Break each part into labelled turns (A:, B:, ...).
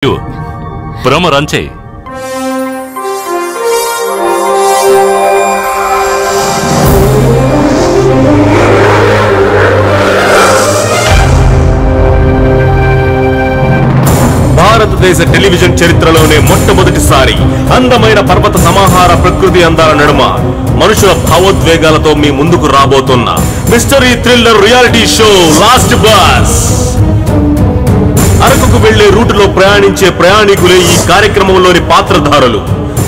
A: Promo run చేయి.
B: భారతదేశ television చరిత్రలోనే మొట్టమొదటిసారి అందమైన పర్వత సమాహార ప్రకృతి అందాల నడుమ మనుషుల భావోద్వేగాలతో మీ ముందుకు రాబోతున్న mystery thriller reality show last bus. అరకుకు వెళ్లే రూటులో ప్రయాణించే ప్రయాణికులే ఈ కార్యక్రమంలోని పాత్రధారులు.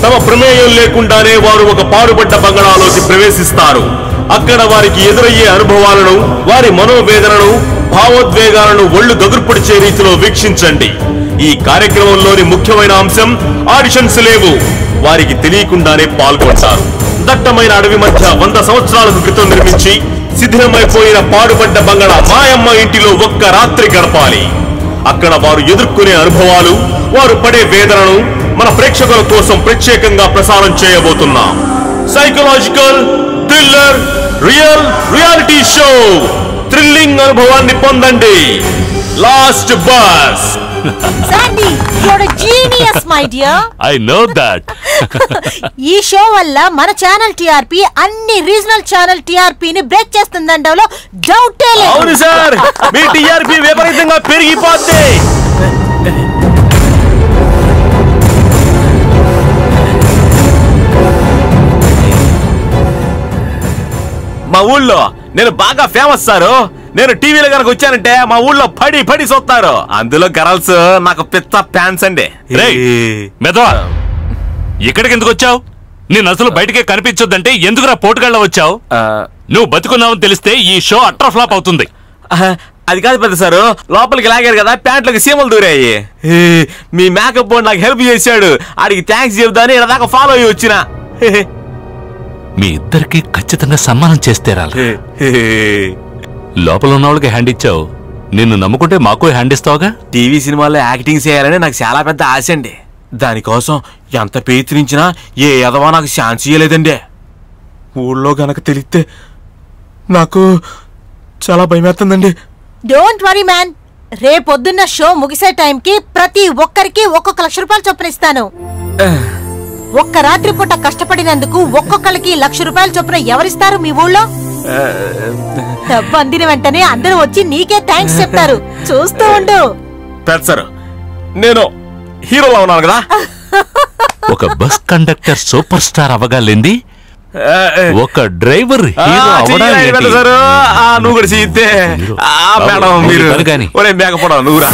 B: తమ ప్రమేయం లేకుండానే వారు ఒక పాడుబడ్డ బంగళాలోకి ప్రవేశిస్తారు. అక్కడ వారికి ఎదురయ్యే అనుభవాలను, వారి మనోవేదనను, భావోద్వేగాలను ఒళ్ళు గగుర్పొడిచే రీతిలో వీక్షించండి. ఈ కార్యక్రమంలోని ముఖ్యమైన అంశం ఆడిషన్స్ లేవు. వారికి తెలియకుండానే పాల్గొంటారు. దట్టమైన అడవి మధ్య 100 సంవత్సరాలకు క్రితం నిర్మించి శిథిలమైపోయిన పాడుబడ్డ బంగళా మాయమ్మ ఇంటిలో ఒక్క రాత్రి గడపాలి. అక్కడ వారు ఎదుర్కొనే అనుభవాలు, వారు పడే వేదనను మన ప్రేక్షకుల కోసం ప్రత్యేకంగా ప్రసారం చేయబోతున్నాం. Psychological thriller reality show. Thrilling అనుభవాన్ని పొందండి. Last bus.
C: Sandy, you're a genius, my dear.
A: I know that.
C: ఈ షో వల్ల మన ఛానల్ టిఆర్పి అన్ని రీజనల్ ఛానల్ టిఆర్పి ని బ్రేక్ చేస్తుందండలో డౌటే లేదు.
B: అవును సార్, మీ టిఆర్పి విపరీతంగా పెరిగిపోద్ది. మా ఊళ్ళో నేను బాగా ఫేమస్ సారు. నేను టీవీలో కనుక వచ్చానంటే మా ఊళ్ళో పడి చూస్తారు. అందులో గర్ల్స్ నాకు పెద్ద ఫ్యాన్స్ అండి.
A: మెదవా, ఇక్కడికి ఎందుకు వచ్చావు? నేను అసలు బయటకే కనిపించొద్దంటే ఎందుకురా పోటుగాళ్ళ వచ్చావు? నువ్వు బతుకున్నావని తెలిస్తే ఈ షో అట్టర్ ఫ్లాప్ అవుతుంది.
B: అది కాదు పెద్ద సారు, లోపలికి లాగారు కదా, ప్యాంట్లోకి సీమలు దూరాయి. మీ మేకప్ బోర్డు నాకు హెల్ప్ చేశాడు. ఆడికి థ్యాంక్స్ చెబుతాను ఇలా దాకా ఫాలో అయ్యి వచ్చిన.
A: మీ ఇద్దరికి ఖచ్చితంగా సన్మానం చేస్తే రాలి. లోపల ఉన్న వాళ్ళకి హ్యాండ్ ఇచ్చావు, నిన్ను నమ్ముకుంటే మాకు హ్యాండ్ ఇస్తావుగా.
B: టీవీ సినిమాల్లో యాక్టింగ్ చేయాలని నాకు చాలా పెద్ద ఆశ అండి. దానికోసం ఎంత ప్రయత్నించినా ఏ ఎదవా నాకు ఛాన్స్ ఇయ్యలేదండి. ఊళ్ళో గనక తెలిస్తే నాకు చాలా భయమేస్తుందండి.
C: డోంట్ వరీ మ్యాన్, రేపొద్దున్న షో ముగిసే టైంకి ప్రతి ఒక్కరికి 1 లక్ష రూపాయలు చొప్పున ఇస్తాను. ఒక్క రాత్రి పూట కష్టపడినందుకు ఒక్కొక్కరికి 1 లక్ష రూపాయలు చొప్పున ఎవరిస్తారు మీ ఊళ్ళో? డబ్బు అందిన వెంటనే అందరూ వచ్చి నీకే థ్యాంక్స్ చెప్తారు. చూస్తూ ఉండు.
B: పెద్ద నేను హీరోలా ఉన్నాను కదా.
A: ఒక బస్ కండక్టర్ సూపర్ స్టార్ అవగాలేంది, ఒక డ్రైవర్ హీరో
B: నువ్వు కూడా చేయితే మేడం మీరు మేకపోవడం నువ్వురా.